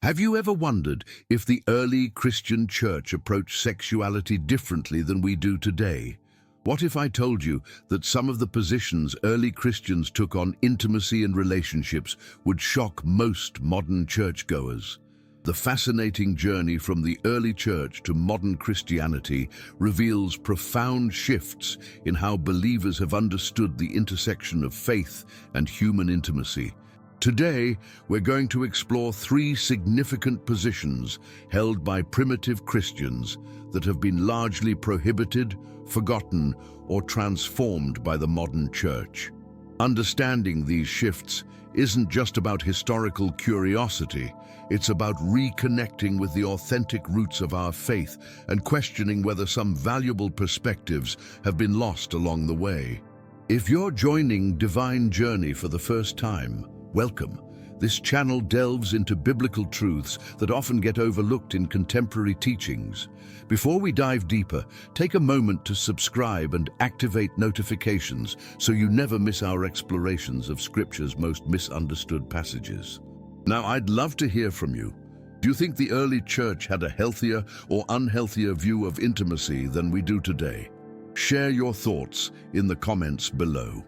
Have you ever wondered if the early Christian church approached sexuality differently than we do today? What if I told you that some of the positions early Christians took on intimacy and relationships would shock most modern churchgoers? The fascinating journey from the early church to modern Christianity reveals profound shifts in how believers have understood the intersection of faith and human intimacy. Today, we're going to explore three significant positions held by primitive Christians that have been largely prohibited, forgotten, or transformed by the modern church. Understanding these shifts isn't just about historical curiosity, it's about reconnecting with the authentic roots of our faith and questioning whether some valuable perspectives have been lost along the way. If you're joining Divine Journey for the first time, welcome. This channel delves into biblical truths that often get overlooked in contemporary teachings. Before we dive deeper, take a moment to subscribe and activate notifications so you never miss our explorations of Scripture's most misunderstood passages. Now, I'd love to hear from you. Do you think the early church had a healthier or unhealthier view of intimacy than we do today? Share your thoughts in the comments below.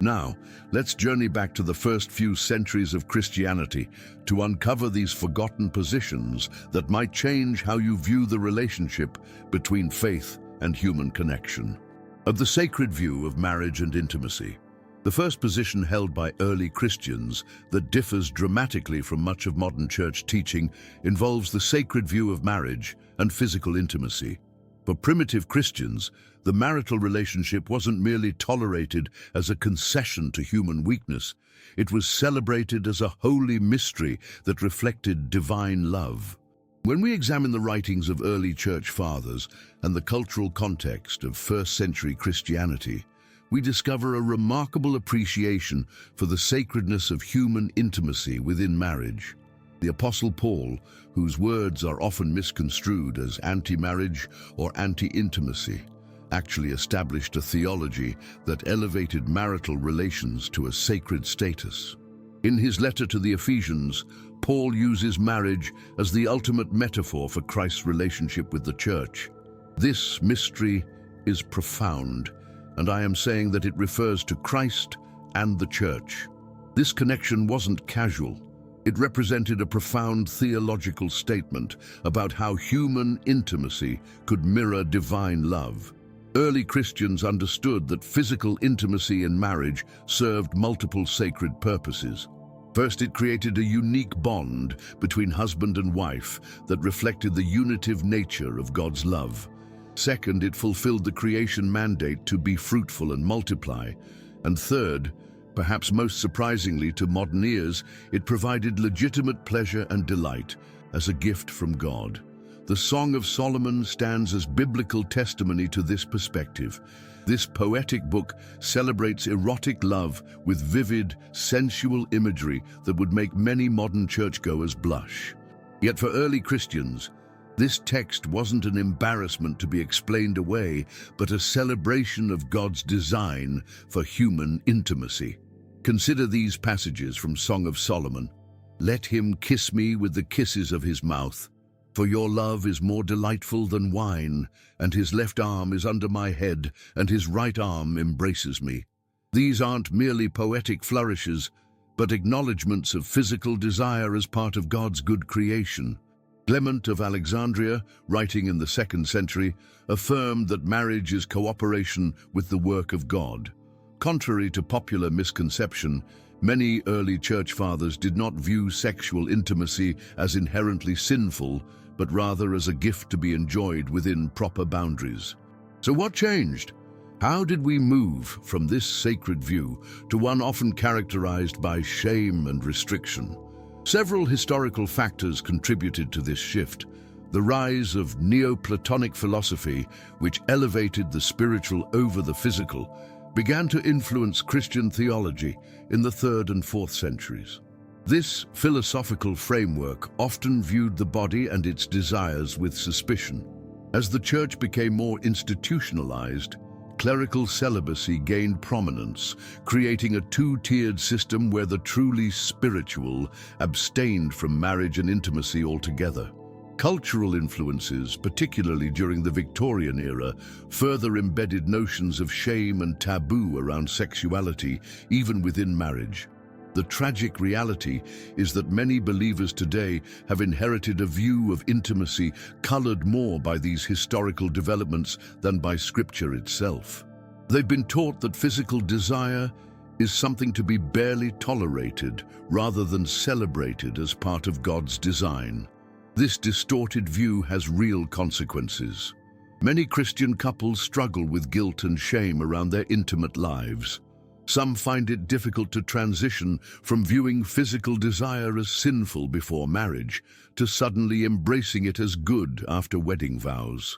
Now, let's journey back to the first few centuries of Christianity to uncover these forgotten positions that might change how you view the relationship between faith and human connection. Of the sacred view of marriage and intimacy, the first position held by early Christians that differs dramatically from much of modern church teaching involves the sacred view of marriage and physical intimacy. For primitive Christians, the marital relationship wasn't merely tolerated as a concession to human weakness. It was celebrated as a holy mystery that reflected divine love. When we examine the writings of early church fathers and the cultural context of first-century Christianity, we discover a remarkable appreciation for the sacredness of human intimacy within marriage. The Apostle Paul, whose words are often misconstrued as anti-marriage or anti-intimacy, actually established a theology that elevated marital relations to a sacred status. In his letter to the Ephesians, Paul uses marriage as the ultimate metaphor for Christ's relationship with the church. This mystery is profound, and I am saying that it refers to Christ and the church. This connection wasn't casual. It represented a profound theological statement about how human intimacy could mirror divine love. Early Christians understood that physical intimacy in marriage served multiple sacred purposes. First, it created a unique bond between husband and wife that reflected the unitive nature of God's love. Second, it fulfilled the creation mandate to be fruitful and multiply. And third, perhaps most surprisingly to modern ears, it provided legitimate pleasure and delight as a gift from God. The Song of Solomon stands as biblical testimony to this perspective. This poetic book celebrates erotic love with vivid, sensual imagery that would make many modern churchgoers blush. Yet for early Christians, this text wasn't an embarrassment to be explained away, but a celebration of God's design for human intimacy. Consider these passages from Song of Solomon. Let him kiss me with the kisses of his mouth, for your love is more delightful than wine, and his left arm is under my head, and his right arm embraces me. These aren't merely poetic flourishes, but acknowledgments of physical desire as part of God's good creation. Clement of Alexandria, writing in the 2nd century, affirmed that marriage is cooperation with the work of God. Contrary to popular misconception, many early church fathers did not view sexual intimacy as inherently sinful, but rather as a gift to be enjoyed within proper boundaries. So what changed? How did we move from this sacred view to one often characterized by shame and restriction? Several historical factors contributed to this shift. The rise of Neoplatonic philosophy, which elevated the spiritual over the physical, began to influence Christian theology in the 3rd and 4th centuries. This philosophical framework often viewed the body and its desires with suspicion. As the church became more institutionalized, clerical celibacy gained prominence, creating a two-tiered system where the truly spiritual abstained from marriage and intimacy altogether. Cultural influences, particularly during the Victorian era, further embedded notions of shame and taboo around sexuality, even within marriage. The tragic reality is that many believers today have inherited a view of intimacy colored more by these historical developments than by Scripture itself. They've been taught that physical desire is something to be barely tolerated rather than celebrated as part of God's design. This distorted view has real consequences. Many Christian couples struggle with guilt and shame around their intimate lives. Some find it difficult to transition from viewing physical desire as sinful before marriage to suddenly embracing it as good after wedding vows.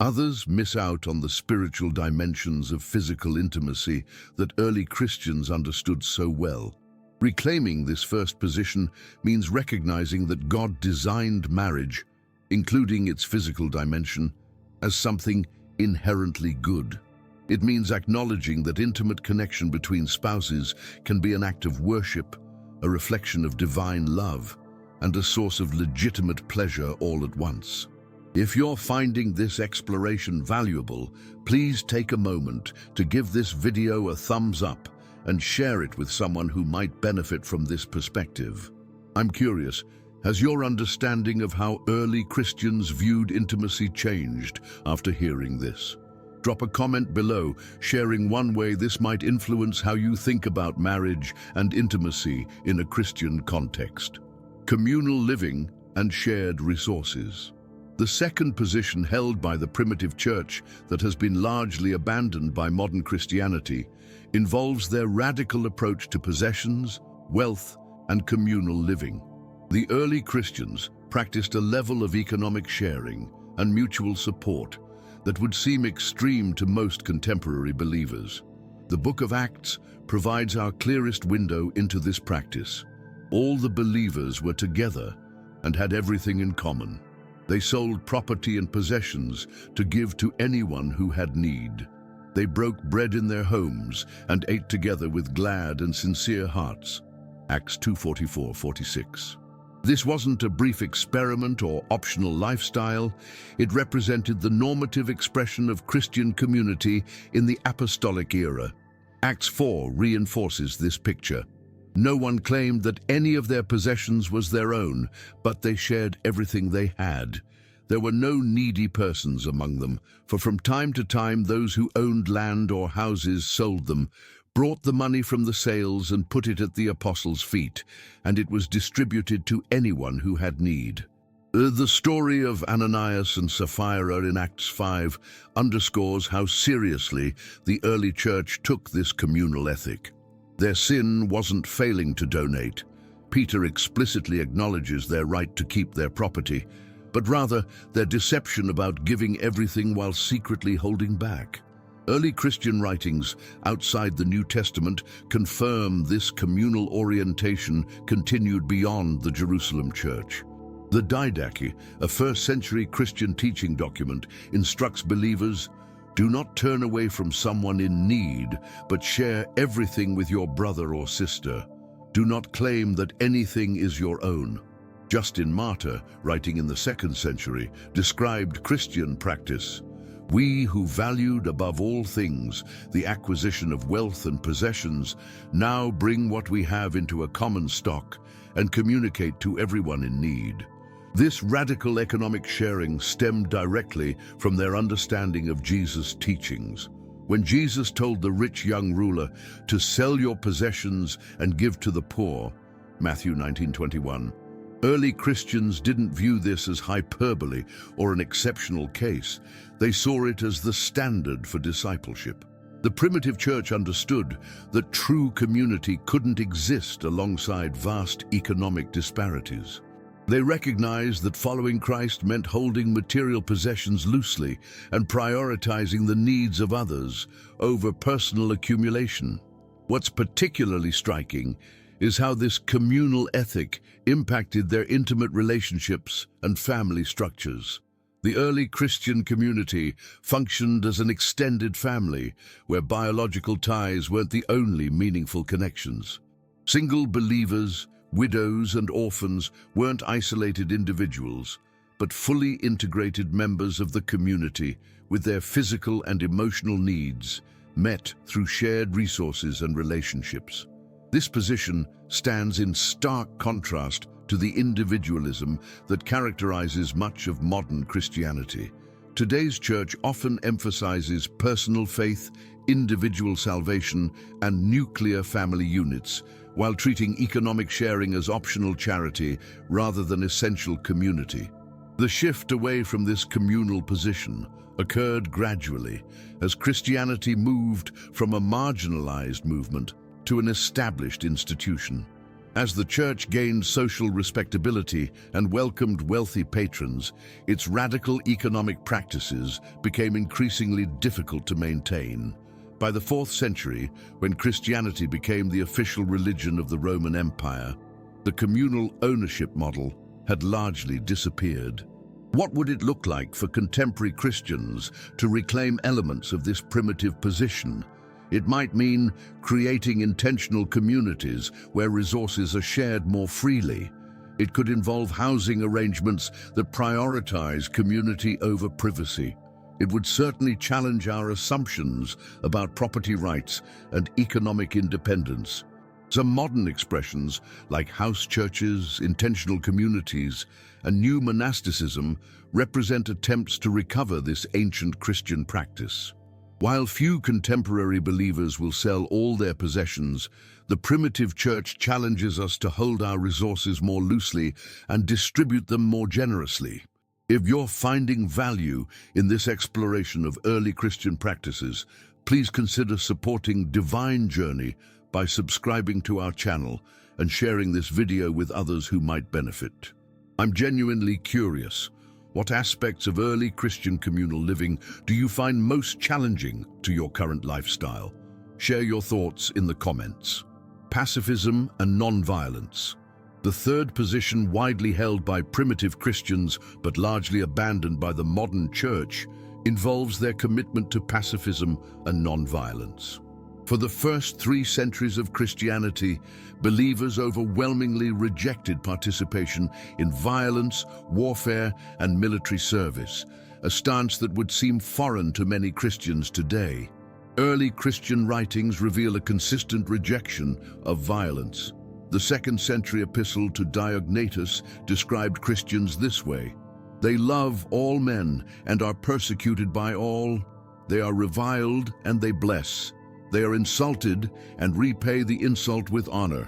Others miss out on the spiritual dimensions of physical intimacy that early Christians understood so well. Reclaiming this first position means recognizing that God designed marriage, including its physical dimension, as something inherently good. It means acknowledging that intimate connection between spouses can be an act of worship, a reflection of divine love, and a source of legitimate pleasure all at once. If you're finding this exploration valuable, please take a moment to give this video a thumbs up and share it with someone who might benefit from this perspective. I'm curious, has your understanding of how early Christians viewed intimacy changed after hearing this? Drop a comment below, sharing one way this might influence how you think about marriage and intimacy in a Christian context. Communal living and shared resources. The second position held by the primitive church that has been largely abandoned by modern Christianity involves their radical approach to possessions, wealth, and communal living. The early Christians practiced a level of economic sharing and mutual support that would seem extreme to most contemporary believers. The Book of Acts provides our clearest window into this practice. All the believers were together and had everything in common. They sold property and possessions to give to anyone who had need. They broke bread in their homes and ate together with glad and sincere hearts. Acts 2:44-46. This wasn't a brief experiment or optional lifestyle. It represented the normative expression of Christian community in the apostolic era. Acts 4 reinforces this picture. No one claimed that any of their possessions was their own, but they shared everything they had. There were no needy persons among them, for from time to time those who owned land or houses sold them, brought the money from the sales and put it at the apostles' feet, and it was distributed to anyone who had need. The story of Ananias and Sapphira in Acts 5 underscores how seriously the early church took this communal ethic. Their sin wasn't failing to donate. Peter explicitly acknowledges their right to keep their property, but rather their deception about giving everything while secretly holding back. Early Christian writings outside the New Testament confirm this communal orientation continued beyond the Jerusalem church. The Didache, a first-century Christian teaching document, instructs believers, "Do not turn away from someone in need, but share everything with your brother or sister. Do not claim that anything is your own." Justin Martyr, writing in the 2nd century, described Christian practice. "We who valued above all things the acquisition of wealth and possessions now bring what we have into a common stock and communicate to everyone in need." This radical economic sharing stemmed directly from their understanding of Jesus' teachings. When Jesus told the rich young ruler to sell your possessions and give to the poor, Matthew 19:21, early Christians didn't view this as hyperbole or an exceptional case. They saw it as the standard for discipleship. The primitive church understood that true community couldn't exist alongside vast economic disparities. They recognized that following Christ meant holding material possessions loosely and prioritizing the needs of others over personal accumulation. What's particularly striking is how this communal ethic impacted their intimate relationships and family structures. The early Christian community functioned as an extended family, where biological ties weren't the only meaningful connections. Single believers, widows, and orphans weren't isolated individuals, but fully integrated members of the community with their physical and emotional needs met through shared resources and relationships. This position stands in stark contrast to the individualism that characterizes much of modern Christianity. Today's church often emphasizes personal faith, individual salvation, and nuclear family units, while treating economic sharing as optional charity rather than essential community. The shift away from this communal position occurred gradually as Christianity moved from a marginalized movement to an established institution. As the church gained social respectability and welcomed wealthy patrons, its radical economic practices became increasingly difficult to maintain. By the 4th century, when Christianity became the official religion of the Roman Empire, the communal ownership model had largely disappeared. What would it look like for contemporary Christians to reclaim elements of this primitive position? It might mean creating intentional communities where resources are shared more freely. It could involve housing arrangements that prioritize community over privacy. It would certainly challenge our assumptions about property rights and economic independence. Some modern expressions, like house churches, intentional communities, and new monasticism, represent attempts to recover this ancient Christian practice. While few contemporary believers will sell all their possessions, the primitive church challenges us to hold our resources more loosely and distribute them more generously. If you're finding value in this exploration of early Christian practices, please consider supporting Divine Journey by subscribing to our channel and sharing this video with others who might benefit. I'm genuinely curious. What aspects of early Christian communal living do you find most challenging to your current lifestyle? Share your thoughts in the comments. Pacifism and non-violence. The third position widely held by primitive Christians but largely abandoned by the modern church involves their commitment to pacifism and non-violence. For the first 3 centuries of Christianity, believers overwhelmingly rejected participation in violence, warfare, and military service, a stance that would seem foreign to many Christians today. Early Christian writings reveal a consistent rejection of violence. The 2nd century epistle to Diognetus described Christians this way: "They love all men and are persecuted by all. They are reviled and they bless. They are insulted and repay the insult with honor."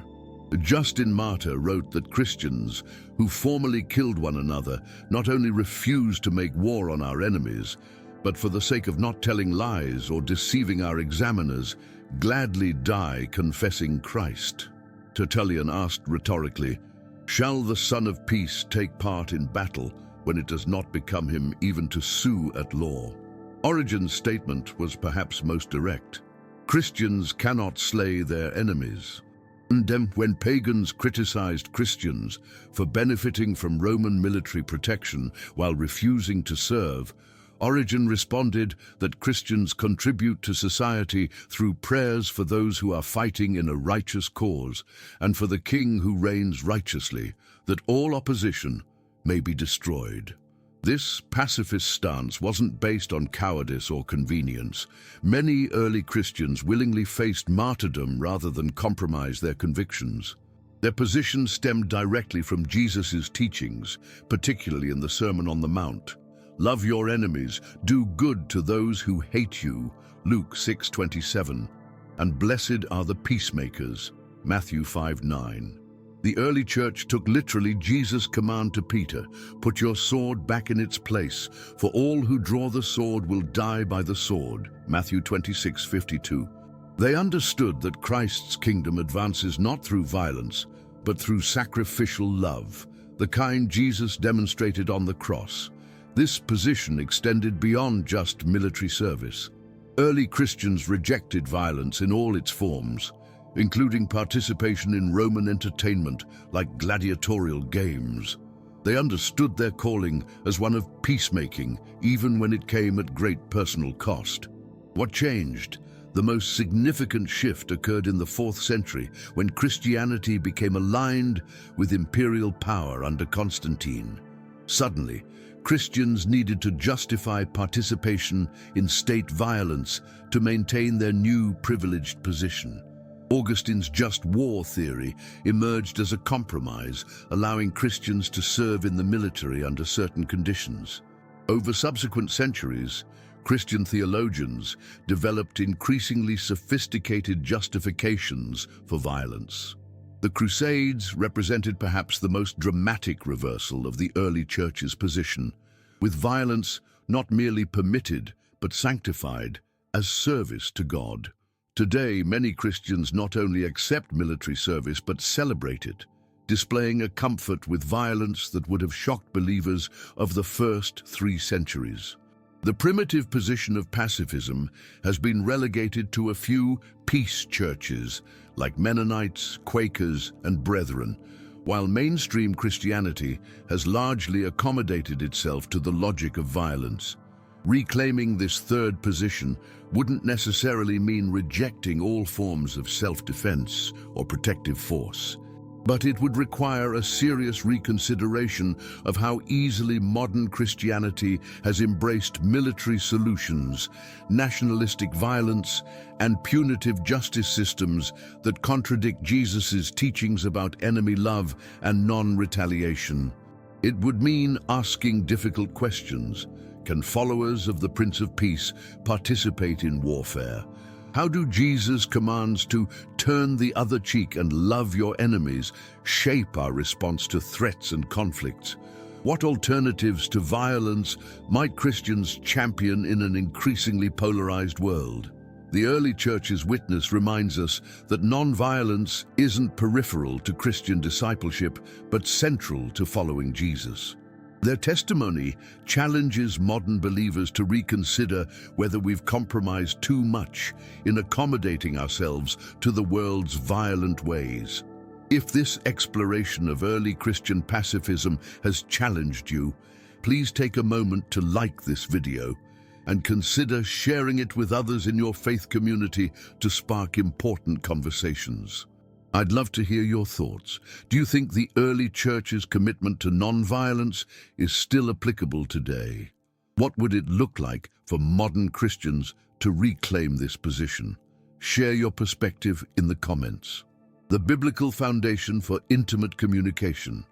Justin Martyr wrote that Christians who formerly killed one another not only refuse to make war on our enemies, but for the sake of not telling lies or deceiving our examiners, gladly die confessing Christ. Tertullian asked rhetorically, "Shall the Son of Peace take part in battle when it does not become him even to sue at law?" Origen's statement was perhaps most direct. Christians cannot slay their enemies. And when pagans criticized Christians for benefiting from Roman military protection while refusing to serve, Origen responded that Christians contribute to society through prayers for those who are fighting in a righteous cause and for the king who reigns righteously, that all opposition may be destroyed. This pacifist stance wasn't based on cowardice or convenience. Many early Christians willingly faced martyrdom rather than compromise their convictions. Their position stemmed directly from Jesus' teachings, particularly in the Sermon on the Mount. "Love your enemies, do good to those who hate you," Luke 6:27, and "Blessed are the peacemakers," Matthew 5:9. The early church took literally Jesus' command to Peter, "Put your sword back in its place, for all who draw the sword will die by the sword," Matthew 26:52. They understood that Christ's kingdom advances not through violence, but through sacrificial love, the kind Jesus demonstrated on the cross. This position extended beyond just military service. Early Christians rejected violence in all its forms, including participation in Roman entertainment like gladiatorial games. They understood their calling as one of peacemaking, even when it came at great personal cost. What changed? The most significant shift occurred in the 4th century, when Christianity became aligned with imperial power under Constantine. Suddenly, Christians needed to justify participation in state violence to maintain their new privileged position. Augustine's just war theory emerged as a compromise, allowing Christians to serve in the military under certain conditions. Over subsequent centuries, Christian theologians developed increasingly sophisticated justifications for violence. The Crusades represented perhaps the most dramatic reversal of the early church's position, with violence not merely permitted but sanctified as service to God. Today, many Christians not only accept military service but celebrate it, displaying a comfort with violence that would have shocked believers of the first 3 centuries. The primitive position of pacifism has been relegated to a few peace churches like Mennonites, Quakers, and Brethren, while mainstream Christianity has largely accommodated itself to the logic of violence. Reclaiming this third position wouldn't necessarily mean rejecting all forms of self-defense or protective force, but it would require a serious reconsideration of how easily modern Christianity has embraced military solutions, nationalistic violence, and punitive justice systems that contradict Jesus' teachings about enemy love and non-retaliation. It would mean asking difficult questions. Can followers of the Prince of Peace participate in warfare? How do Jesus' commands to turn the other cheek and love your enemies shape our response to threats and conflicts? What alternatives to violence might Christians champion in an increasingly polarized world? The early church's witness reminds us that non-violence isn't peripheral to Christian discipleship, but central to following Jesus. Their testimony challenges modern believers to reconsider whether we've compromised too much in accommodating ourselves to the world's violent ways. If this exploration of early Christian pacifism has challenged you, please take a moment to like this video and consider sharing it with others in your faith community to spark important conversations. I'd love to hear your thoughts. Do you think the early church's commitment to non-violence is still applicable today? What would it look like for modern Christians to reclaim this position? Share your perspective in the comments. The biblical foundation for intimate communication.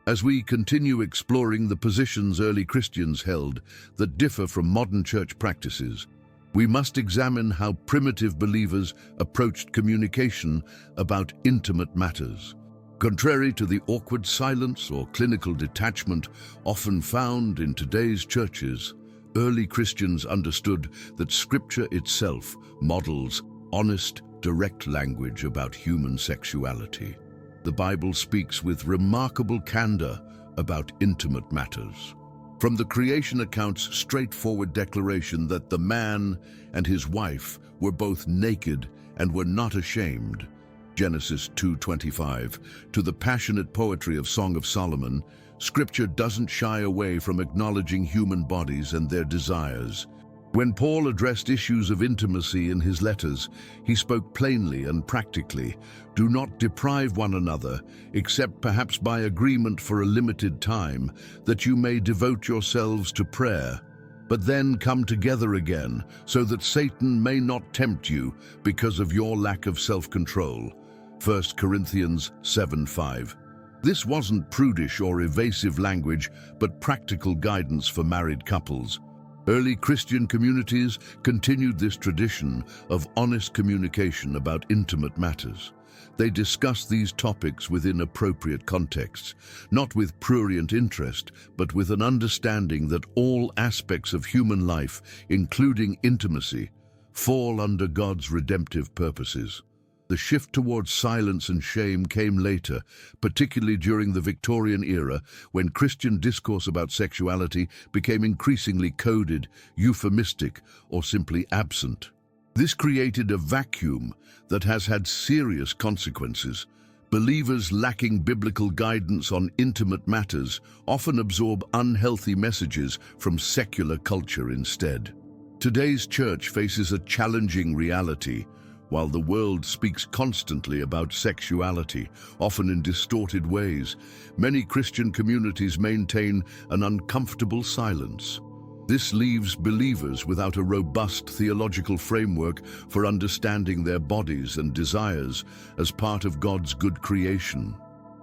As we continue exploring the positions early Christians held that differ from modern church practices, we must examine how primitive believers approached communication about intimate matters. Contrary to the awkward silence or clinical detachment often found in today's churches, early Christians understood that Scripture itself models honest, direct language about human sexuality. The Bible speaks with remarkable candor about intimate matters. From the creation account's straightforward declaration that the man and his wife were both naked and were not ashamed, Genesis 2:25, to the passionate poetry of Song of Solomon, Scripture doesn't shy away from acknowledging human bodies and their desires. When Paul addressed issues of intimacy in his letters, he spoke plainly and practically. Do not deprive one another, except perhaps by agreement for a limited time, that you may devote yourselves to prayer. But then come together again, so that Satan may not tempt you because of your lack of self-control. 1 Corinthians 7:5. This wasn't prudish or evasive language, but practical guidance for married couples. Early Christian communities continued this tradition of honest communication about intimate matters. They discussed these topics within appropriate contexts, not with prurient interest, but with an understanding that all aspects of human life, including intimacy, fall under God's redemptive purposes. The shift towards silence and shame came later, particularly during the Victorian era, when Christian discourse about sexuality became increasingly coded, euphemistic, or simply absent. This created a vacuum that has had serious consequences. Believers lacking biblical guidance on intimate matters often absorb unhealthy messages from secular culture instead. Today's church faces a challenging reality. While the world speaks constantly about sexuality, often in distorted ways, many Christian communities maintain an uncomfortable silence. This leaves believers without a robust theological framework for understanding their bodies and desires as part of God's good creation.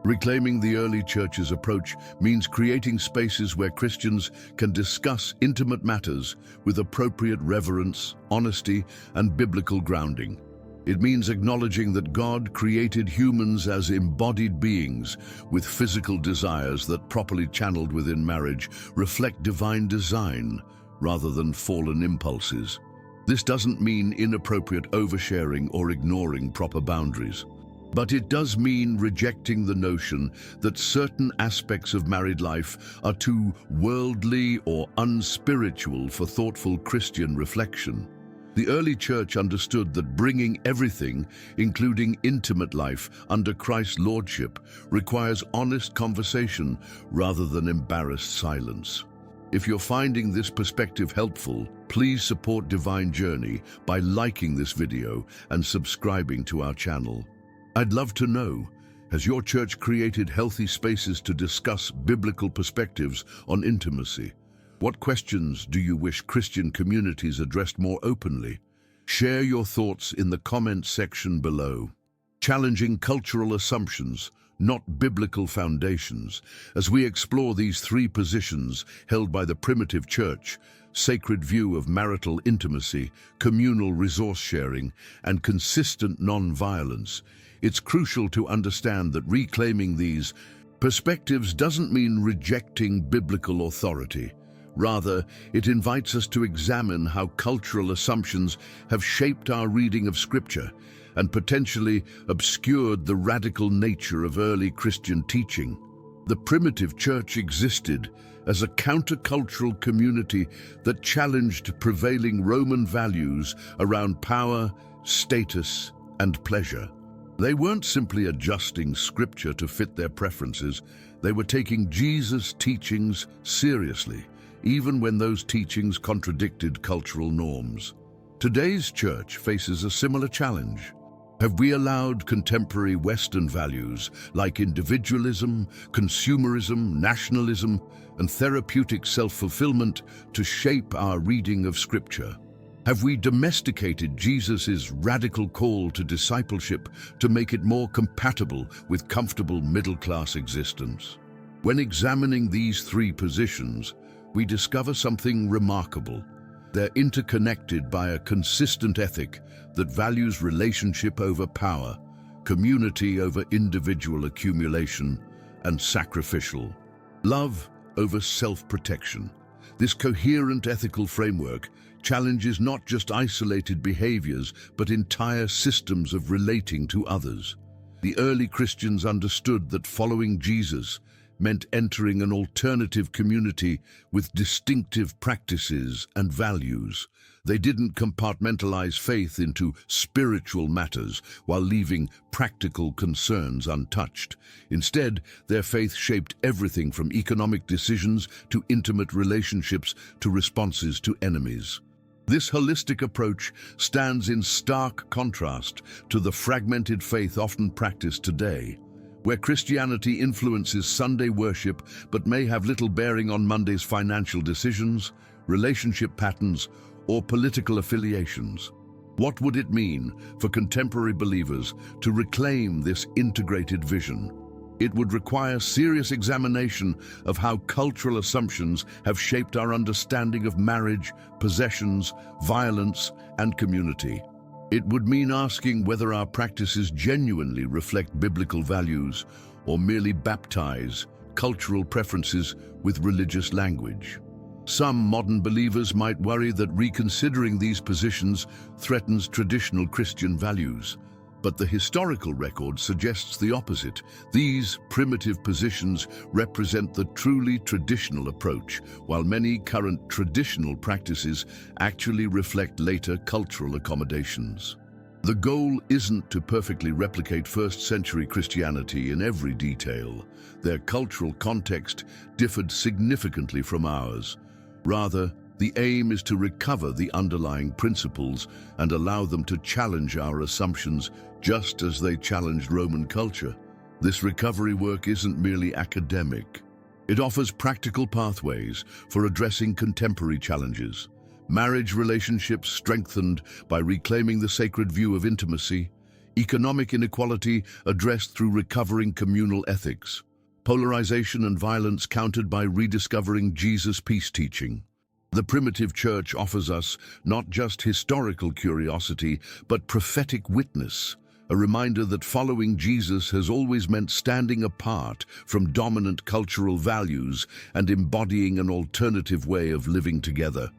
Reclaiming the early church's approach means creating spaces where Christians can discuss intimate matters with appropriate reverence, honesty, and biblical grounding. It means acknowledging that God created humans as embodied beings with physical desires that, properly channeled within marriage, reflect divine design rather than fallen impulses. This doesn't mean inappropriate oversharing or ignoring proper boundaries. But it does mean rejecting the notion that certain aspects of married life are too worldly or unspiritual for thoughtful Christian reflection. The early church understood that bringing everything, including intimate life, under Christ's lordship requires honest conversation rather than embarrassed silence. If you're finding this perspective helpful, please support Divine Journey by liking this video and subscribing to our channel. I'd love to know, has your church created healthy spaces to discuss biblical perspectives on intimacy? What questions do you wish Christian communities addressed more openly? Share your thoughts in the comments section below. Challenging cultural assumptions, not biblical foundations, as we explore these three positions held by the primitive church: sacred view of marital intimacy, communal resource sharing, and consistent non-violence. It's crucial to understand that reclaiming these perspectives doesn't mean rejecting biblical authority. Rather, it invites us to examine how cultural assumptions have shaped our reading of Scripture and potentially obscured the radical nature of early Christian teaching. The primitive church existed as a countercultural community that challenged prevailing Roman values around power, status, and pleasure. They weren't simply adjusting Scripture to fit their preferences, they were taking Jesus' teachings seriously, even when those teachings contradicted cultural norms. Today's church faces a similar challenge. Have we allowed contemporary Western values like individualism, consumerism, nationalism, and therapeutic self-fulfillment to shape our reading of Scripture? Have we domesticated Jesus' radical call to discipleship to make it more compatible with comfortable middle-class existence? When examining these three positions, we discover something remarkable. They're interconnected by a consistent ethic that values relationship over power, community over individual accumulation, and sacrificial love over self-protection. This coherent ethical framework challenges not just isolated behaviors, but entire systems of relating to others. The early Christians understood that following Jesus meant entering an alternative community with distinctive practices and values. They didn't compartmentalize faith into spiritual matters while leaving practical concerns untouched. Instead, their faith shaped everything from economic decisions to intimate relationships to responses to enemies. This holistic approach stands in stark contrast to the fragmented faith often practiced today, where Christianity influences Sunday worship but may have little bearing on Monday's financial decisions, relationship patterns, or political affiliations. What would it mean for contemporary believers to reclaim this integrated vision? It would require serious examination of how cultural assumptions have shaped our understanding of marriage, possessions, violence, and community. It would mean asking whether our practices genuinely reflect biblical values or merely baptize cultural preferences with religious language. Some modern believers might worry that reconsidering these positions threatens traditional Christian values, but the historical record suggests the opposite. These primitive positions represent the truly traditional approach, while many current traditional practices actually reflect later cultural accommodations. The goal isn't to perfectly replicate first-century Christianity in every detail. Their cultural context differed significantly from ours. Rather, the aim is to recover the underlying principles and allow them to challenge our assumptions just as they challenged Roman culture. This recovery work isn't merely academic. It offers practical pathways for addressing contemporary challenges. Marriage relationships strengthened by reclaiming the sacred view of intimacy, economic inequality addressed through recovering communal ethics, polarization and violence countered by rediscovering Jesus' peace teaching. The primitive church offers us not just historical curiosity, but prophetic witness, a reminder that following Jesus has always meant standing apart from dominant cultural values and embodying an alternative way of living together.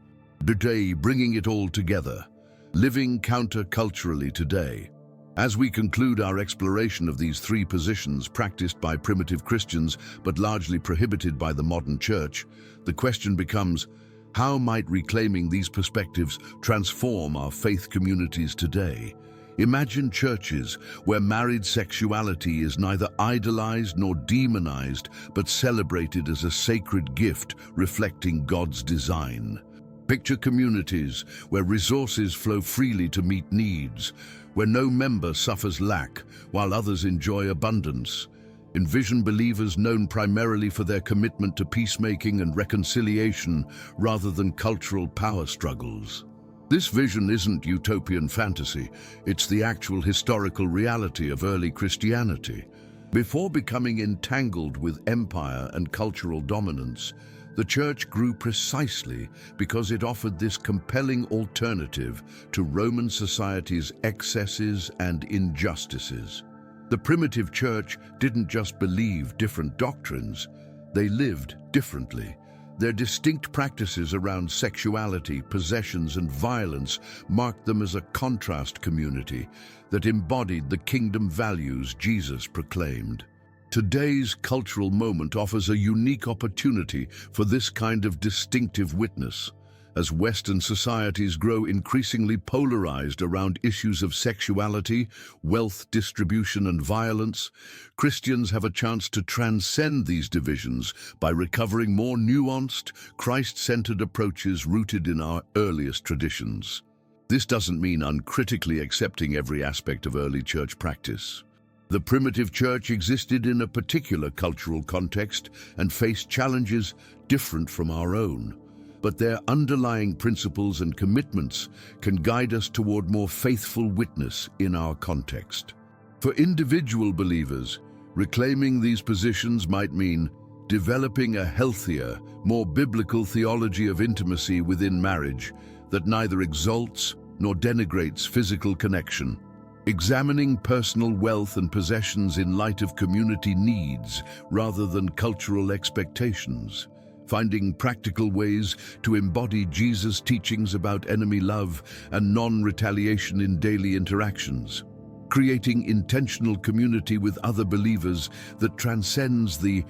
Today, bringing it all together, living counter-culturally today. As we conclude our exploration of these three positions practiced by primitive Christians but largely prohibited by the modern church, the question becomes, how might reclaiming these perspectives transform our faith communities today? Imagine churches where married sexuality is neither idolized nor demonized, but celebrated as a sacred gift reflecting God's design. Picture communities where resources flow freely to meet needs, where no member suffers lack while others enjoy abundance. Envision believers known primarily for their commitment to peacemaking and reconciliation rather than cultural power struggles. This vision isn't utopian fantasy, it's the actual historical reality of early Christianity. Before becoming entangled with empire and cultural dominance, the church grew precisely because it offered this compelling alternative to Roman society's excesses and injustices. The primitive church didn't just believe different doctrines, they lived differently. Their distinct practices around sexuality, possessions, and violence marked them as a contrast community that embodied the kingdom values Jesus proclaimed. Today's cultural moment offers a unique opportunity for this kind of distinctive witness. As Western societies grow increasingly polarized around issues of sexuality, wealth distribution, and violence, Christians have a chance to transcend these divisions by recovering more nuanced, Christ-centered approaches rooted in our earliest traditions. This doesn't mean uncritically accepting every aspect of early church practice. The primitive church existed in a particular cultural context and faced challenges different from our own. But their underlying principles and commitments can guide us toward more faithful witness in our context. For individual believers, reclaiming these positions might mean developing a healthier, more biblical theology of intimacy within marriage that neither exalts nor denigrates physical connection. Examining personal wealth and possessions in light of community needs rather than cultural expectations. Finding practical ways to embody Jesus' teachings about enemy love and non-retaliation in daily interactions. Creating intentional community with other believers that transcends the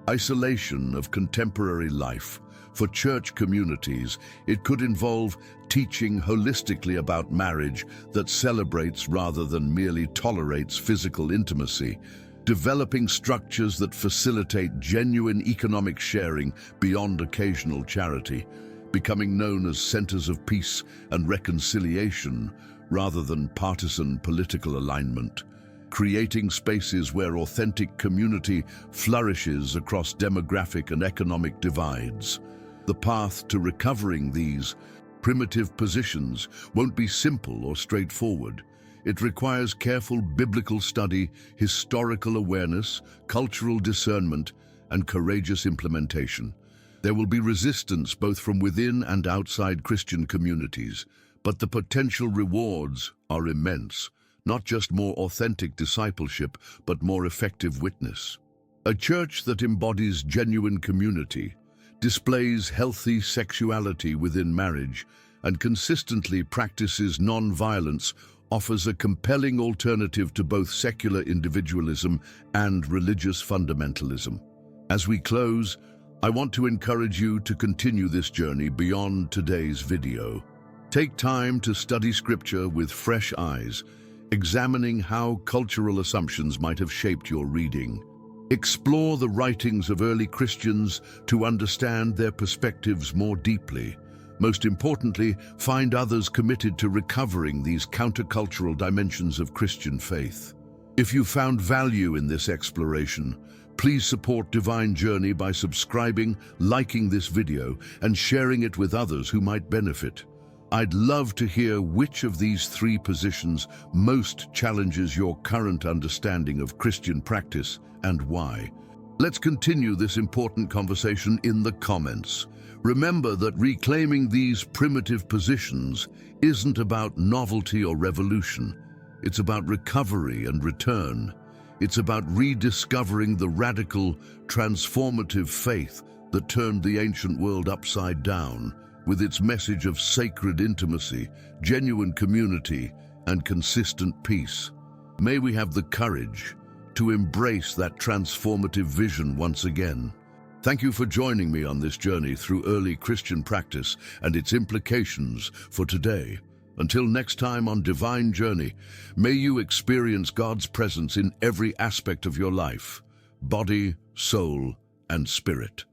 isolation of contemporary life. For church communities, it could involve teaching holistically about marriage that celebrates rather than merely tolerates physical intimacy, developing structures that facilitate genuine economic sharing beyond occasional charity, becoming known as centers of peace and reconciliation rather than partisan political alignment, creating spaces where authentic community flourishes across demographic and economic divides. The path to recovering these primitive positions won't be simple or straightforward. It requires careful biblical study, historical awareness, cultural discernment, and courageous implementation. There will be resistance both from within and outside Christian communities, but the potential rewards are immense, not just more authentic discipleship, but more effective witness. A church that embodies genuine community, displays healthy sexuality within marriage, and consistently practices non-violence offers a compelling alternative to both secular individualism and religious fundamentalism. As we close, I want to encourage you to continue this journey beyond today's video. Take time to study Scripture with fresh eyes, examining how cultural assumptions might have shaped your reading. Explore the writings of early Christians to understand their perspectives more deeply. Most importantly, find others committed to recovering these countercultural dimensions of Christian faith. If you found value in this exploration, please support Divine Journey by subscribing, liking this video, and sharing it with others who might benefit. I'd love to hear which of these three positions most challenges your current understanding of Christian practice and why. Let's continue this important conversation in the comments. Remember that reclaiming these primitive positions isn't about novelty or revolution. It's about recovery and return. It's about rediscovering the radical, transformative faith that turned the ancient world upside down, with its message of sacred intimacy, genuine community, and consistent peace. May we have the courage to embrace that transformative vision once again. Thank you for joining me on this journey through early Christian practice and its implications for today. Until next time on Divine Journey, may you experience God's presence in every aspect of your life, body, soul, and spirit.